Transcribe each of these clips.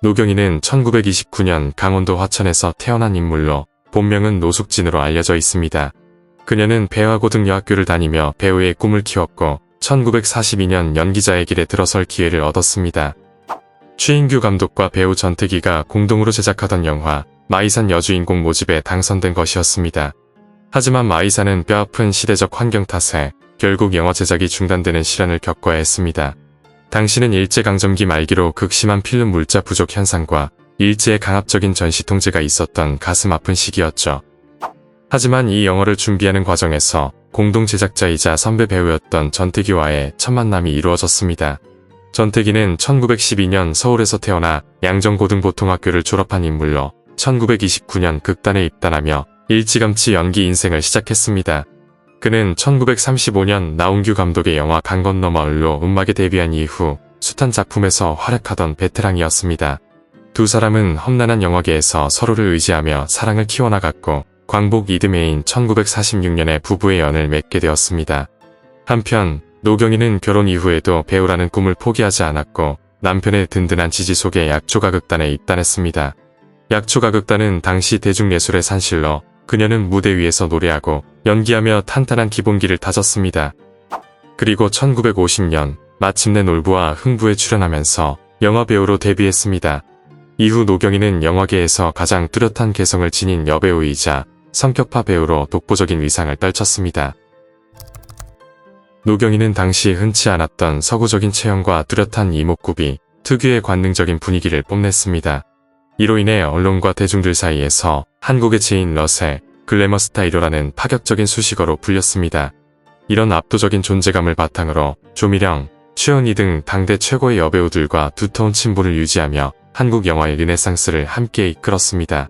노경희는 1929년 강원도 화천에서 태어난 인물로 본명은 노숙진으로 알려져 있습니다. 그녀는 배화고등여학교를 다니며 배우의 꿈을 키웠고 1942년 연기자의 길에 들어설 기회를 얻었습니다. 최인규 감독과 배우 전태기가 공동으로 제작하던 영화 마이산 여주인공 모집에 당선된 것이었습니다. 하지만 마이산은 뼈아픈 시대적 환경 탓에 결국 영화 제작이 중단되는 시련을 겪어야 했습니다. 당시는 일제강점기 말기로 극심한 필름 물자 부족 현상과 일제의 강압적인 전시 통제가 있었던 가슴 아픈 시기였죠. 하지만 이 영화를 준비하는 과정에서 공동 제작자이자 선배 배우였던 전태기와의 첫 만남이 이루어졌습니다. 전태기는 1912년 서울에서 태어나 양정고등보통학교를 졸업한 인물로 1929년 극단에 입단하며 일찌감치 연기 인생을 시작했습니다. 그는 1935년 나운규 감독의 영화 강 건너 마을로 음악에 데뷔한 이후 숱한 작품에서 활약하던 베테랑이었습니다. 두 사람은 험난한 영화계에서 서로를 의지하며 사랑을 키워나갔고 광복 이듬해인 1946년에 부부의 연을 맺게 되었습니다. 한편 노경희는 결혼 이후에도 배우라는 꿈을 포기하지 않았고 남편의 든든한 지지 속에 약초가극단에 입단했습니다. 약초가극단은 당시 대중예술의 산실로 그녀는 무대 위에서 노래하고 연기하며 탄탄한 기본기를 다졌습니다. 그리고 1950년 마침내 놀부와 흥부에 출연하면서 영화배우로 데뷔했습니다. 이후 노경희는 영화계에서 가장 뚜렷한 개성을 지닌 여배우이자 성격파 배우로 독보적인 위상을 떨쳤습니다. 노경희는 당시 흔치 않았던 서구적인 체형과 뚜렷한 이목구비, 특유의 관능적인 분위기를 뽐냈습니다. 이로 인해 언론과 대중들 사이에서 한국의 제인 러셀, 글래머 스타일러라는 파격적인 수식어로 불렸습니다. 이런 압도적인 존재감을 바탕으로 조미령, 최은희 등 당대 최고의 여배우들과 두터운 친분을 유지하며 한국 영화의 르네상스를 함께 이끌었습니다.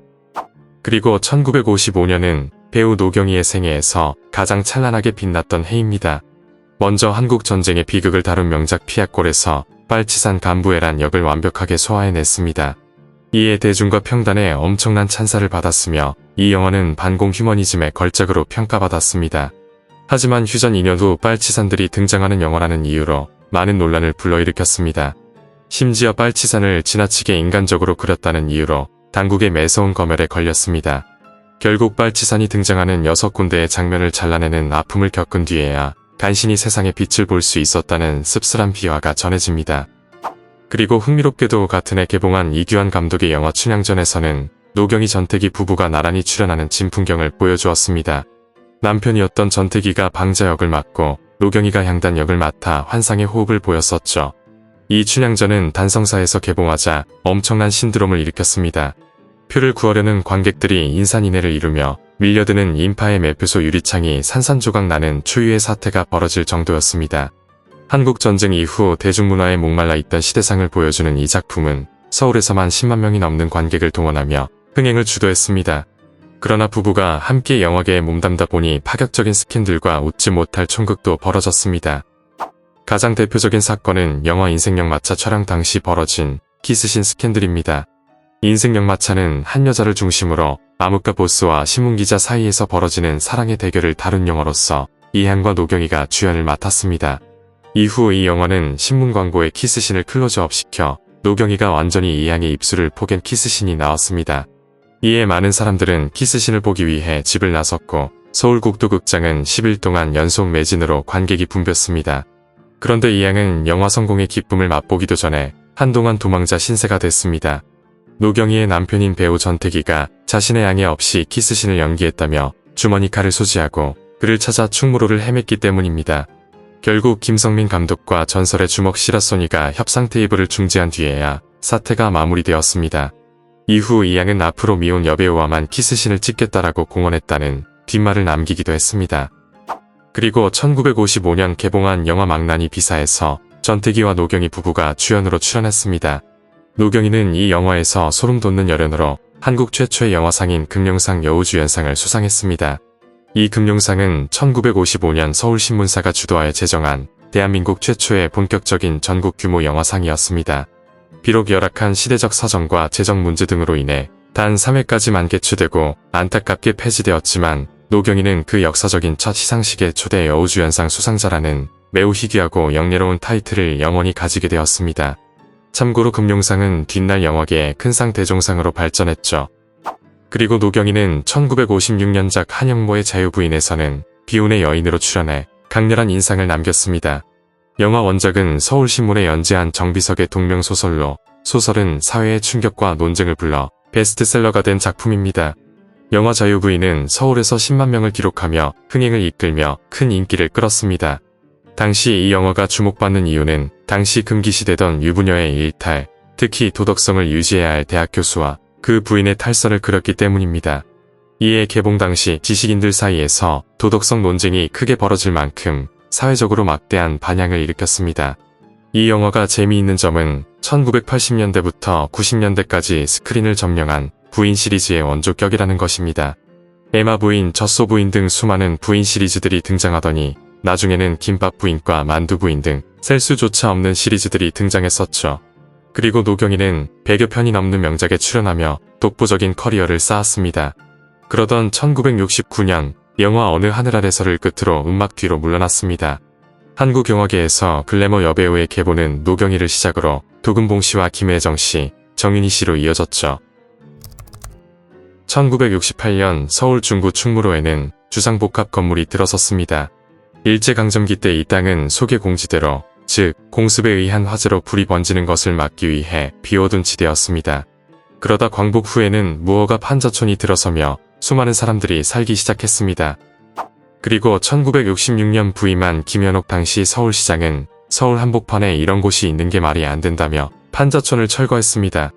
그리고 1955년은 배우 노경희의 생애에서 가장 찬란하게 빛났던 해입니다. 먼저 한국 전쟁의 비극을 다룬 명작 피아골에서 빨치산 간부애란 역을 완벽하게 소화해냈습니다. 이에 대중과 평단의 엄청난 찬사를 받았으며 이 영화는 반공 휴머니즘의 걸작으로 평가받았습니다. 하지만 휴전 2년 후 빨치산들이 등장하는 영화라는 이유로 많은 논란을 불러일으켰습니다. 심지어 빨치산을 지나치게 인간적으로 그렸다는 이유로 당국의 매서운 검열에 걸렸습니다. 결국 빨치산이 등장하는 6군데의 장면을 잘라내는 아픔을 겪은 뒤에야 간신히 세상의 빛을 볼 수 있었다는 씁쓸한 비화가 전해집니다. 그리고 흥미롭게도 같은 해 개봉한 이규환 감독의 영화 춘향전에서는 노경희 전태기 부부가 나란히 출연하는 진풍경을 보여주었습니다. 남편이었던 전태기가 방자 역을 맡고 노경희가 향단 역을 맡아 환상의 호흡을 보였었죠. 이 춘향전은 단성사에서 개봉하자 엄청난 신드롬을 일으켰습니다. 표를 구하려는 관객들이 인산인해를 이루며 밀려드는 인파의 매표소 유리창이 산산조각 나는 초유의 사태가 벌어질 정도였습니다. 한국전쟁 이후 대중문화에 목말라 있던 시대상을 보여주는 이 작품은 서울에서만 10만 명이 넘는 관객을 동원하며 흥행을 주도했습니다. 그러나 부부가 함께 영화계에 몸담다 보니 파격적인 스캔들과 웃지 못할 총극도 벌어졌습니다. 가장 대표적인 사건은 영화 인생역마차 촬영 당시 벌어진 키스신 스캔들입니다. 인생역마차는 한 여자를 중심으로 암흑가 보스와 신문기자 사이에서 벌어지는 사랑의 대결을 다룬 영화로서 이향과 노경희가 주연을 맡았습니다. 이후 이 영화는 신문 광고에 키스신을 클로즈업시켜 노경희가 완전히 이향의 입술을 포갠 키스신이 나왔습니다. 이에 많은 사람들은 키스신을 보기 위해 집을 나섰고 서울국도극장은 10일 동안 연속 매진으로 관객이 붐볐습니다. 그런데 이향은 영화 성공의 기쁨을 맛보기도 전에 한동안 도망자 신세가 됐습니다. 노경희의 남편인 배우 전태기가 자신의 양해 없이 키스신을 연기했다며 주머니 칼을 소지하고 그를 찾아 충무로를 헤맸기 때문입니다. 결국 김성민 감독과 전설의 주먹 시라소니가 협상 테이블을 중지한 뒤에야 사태가 마무리되었습니다. 이후 이양은 앞으로 미혼 여배우와만 키스신을 찍겠다라고 공언했다는 뒷말을 남기기도 했습니다. 그리고 1955년 개봉한 영화 망나니 비사에서 전태기와 노경희 부부가 주연으로 출연했습니다. 노경희는 이 영화에서 소름 돋는 열연으로 한국 최초의 영화상인 금룡상 여우주연상을 수상했습니다. 이 금룡상은 1955년 서울신문사가 주도하여 제정한 대한민국 최초의 본격적인 전국 규모 영화상이었습니다. 비록 열악한 시대적 사정과 재정 문제 등으로 인해 단 3회까지만 개최되고 안타깝게 폐지되었지만 노경희는 그 역사적인 첫 시상식의 초대 여우주연상 수상자라는 매우 희귀하고 영예로운 타이틀을 영원히 가지게 되었습니다. 참고로 금룡상은 뒷날 영화계의 큰 상 대종상으로 발전했죠. 그리고 노경희는 1956년작 한영모의 자유부인에서는 비운의 여인으로 출연해 강렬한 인상을 남겼습니다. 영화 원작은 서울신문에 연재한 정비석의 동명소설로 소설은 사회의 충격과 논쟁을 불러 베스트셀러가 된 작품입니다. 영화 자유부인은 서울에서 10만 명을 기록하며 흥행을 이끌며 큰 인기를 끌었습니다. 당시 이 영화가 주목받는 이유는 당시 금기시되던 유부녀의 일탈, 특히 도덕성을 유지해야 할 대학 교수와 그 부인의 탈선을 그렸기 때문입니다. 이에 개봉 당시 지식인들 사이에서 도덕성 논쟁이 크게 벌어질 만큼 사회적으로 막대한 반향을 일으켰습니다. 이 영화가 재미있는 점은 1980년대부터 90년대까지 스크린을 점령한 부인 시리즈의 원조격이라는 것입니다. 에마 부인, 젖소 부인 등 수많은 부인 시리즈들이 등장하더니 나중에는 김밥 부인과 만두 부인 등 셀 수조차 없는 시리즈들이 등장했었죠. 그리고 노경희는 100여 편이 넘는 명작에 출연하며 독보적인 커리어를 쌓았습니다. 그러던 1969년 영화 어느 하늘 아래서를 끝으로 음악 뒤로 물러났습니다. 한국 영화계에서 글래머 여배우의 계보는 노경희를 시작으로 도금봉 씨와 김혜정 씨, 정윤희 씨로 이어졌죠. 1968년 서울 중구 충무로에는 주상복합 건물이 들어섰습니다. 일제강점기 때 이 땅은 소개공지대로, 즉 공습에 의한 화재로 불이 번지는 것을 막기 위해 비워둔 지대였습니다. 그러다 광복 후에는 무허가 판자촌이 들어서며 수많은 사람들이 살기 시작했습니다. 그리고 1966년 부임한 김현옥 당시 서울시장은 서울 한복판에 이런 곳이 있는 게 말이 안 된다며 판자촌을 철거했습니다.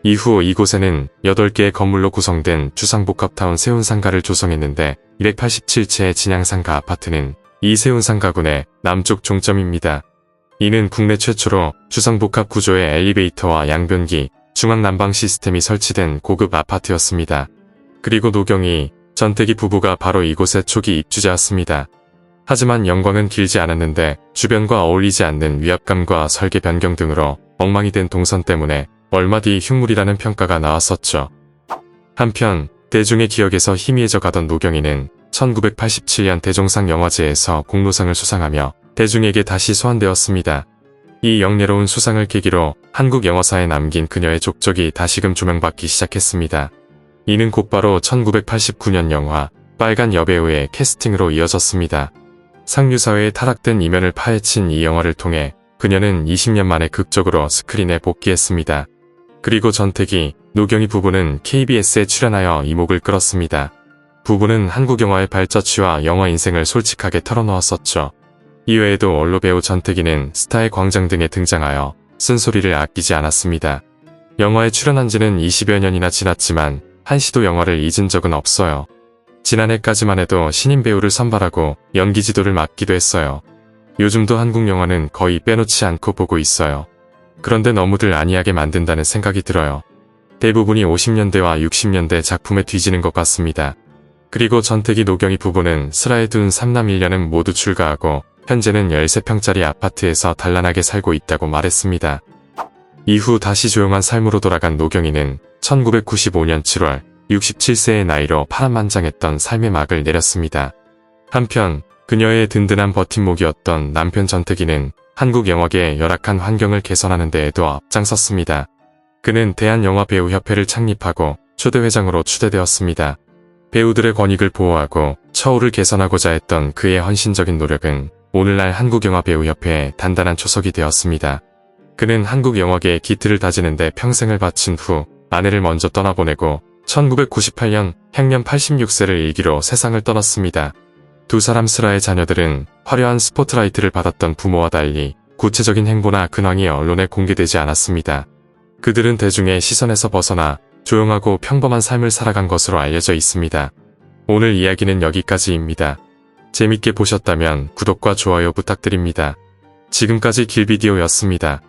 이후 이곳에는 8개의 건물로 구성된 주상복합타운 세운상가를 조성했는데 287채의 진양상가 아파트는 이 세운상가군의 남쪽 종점입니다. 이는 국내 최초로 주상복합 구조의 엘리베이터와 양변기, 중앙난방 시스템이 설치된 고급 아파트였습니다. 그리고 노경희, 전태기 부부가 바로 이곳의 초기 입주자였습니다. 하지만 영광은 길지 않았는데 주변과 어울리지 않는 위압감과 설계 변경 등으로 엉망이 된 동선 때문에 얼마 뒤 흉물이라는 평가가 나왔었죠. 한편 대중의 기억에서 희미해져 가던 노경희는 1987년 대종상 영화제에서 공로상을 수상하며 대중에게 다시 소환되었습니다. 이 영예로운 수상을 계기로 한국 영화사에 남긴 그녀의 족적이 다시금 조명받기 시작했습니다. 이는 곧바로 1989년 영화 빨간 여배우의 캐스팅으로 이어졌습니다. 상류사회에 타락된 이면을 파헤친 이 영화를 통해 그녀는 20년 만에 극적으로 스크린에 복귀했습니다. 그리고 전태기, 노경희 부부는 KBS에 출연하여 이목을 끌었습니다. 부부는 한국 영화의 발자취와 영화 인생을 솔직하게 털어놓았었죠. 이외에도 원로 배우 전태기는 스타의 광장 등에 등장하여 쓴소리를 아끼지 않았습니다. 영화에 출연한 지는 20여 년이나 지났지만 한시도 영화를 잊은 적은 없어요. 지난해까지만 해도 신인 배우를 선발하고 연기 지도를 맡기도 했어요. 요즘도 한국 영화는 거의 빼놓지 않고 보고 있어요. 그런데 너무들 안이하게 만든다는 생각이 들어요. 대부분이 50년대와 60년대 작품에 뒤지는 것 같습니다. 그리고 전태기 노경희 부부는 슬하에 둔 3남 1녀는 모두 출가하고 현재는 13평짜리 아파트에서 단란하게 살고 있다고 말했습니다. 이후 다시 조용한 삶으로 돌아간 노경희는 1995년 7월 67세의 나이로 파란만장했던 삶의 막을 내렸습니다. 한편 그녀의 든든한 버팀목이었던 남편 전태기는 한국 영화계의 열악한 환경을 개선하는 데에도 앞장섰습니다. 그는 대한영화배우협회를 창립하고 초대회장으로 추대되었습니다. 배우들의 권익을 보호하고 처우를 개선하고자 했던 그의 헌신적인 노력은 오늘날 한국영화배우협회의 단단한 초석이 되었습니다. 그는 한국 영화계의 기틀을 다지는 데 평생을 바친 후 아내를 먼저 떠나보내고 1998년 향년 86세를 일기로 세상을 떠났습니다. 두 사람 슬하의 자녀들은 화려한 스포트라이트를 받았던 부모와 달리 구체적인 행보나 근황이 언론에 공개되지 않았습니다. 그들은 대중의 시선에서 벗어나 조용하고 평범한 삶을 살아간 것으로 알려져 있습니다. 오늘 이야기는 여기까지입니다. 재밌게 보셨다면 구독과 좋아요 부탁드립니다. 지금까지 길비디오였습니다.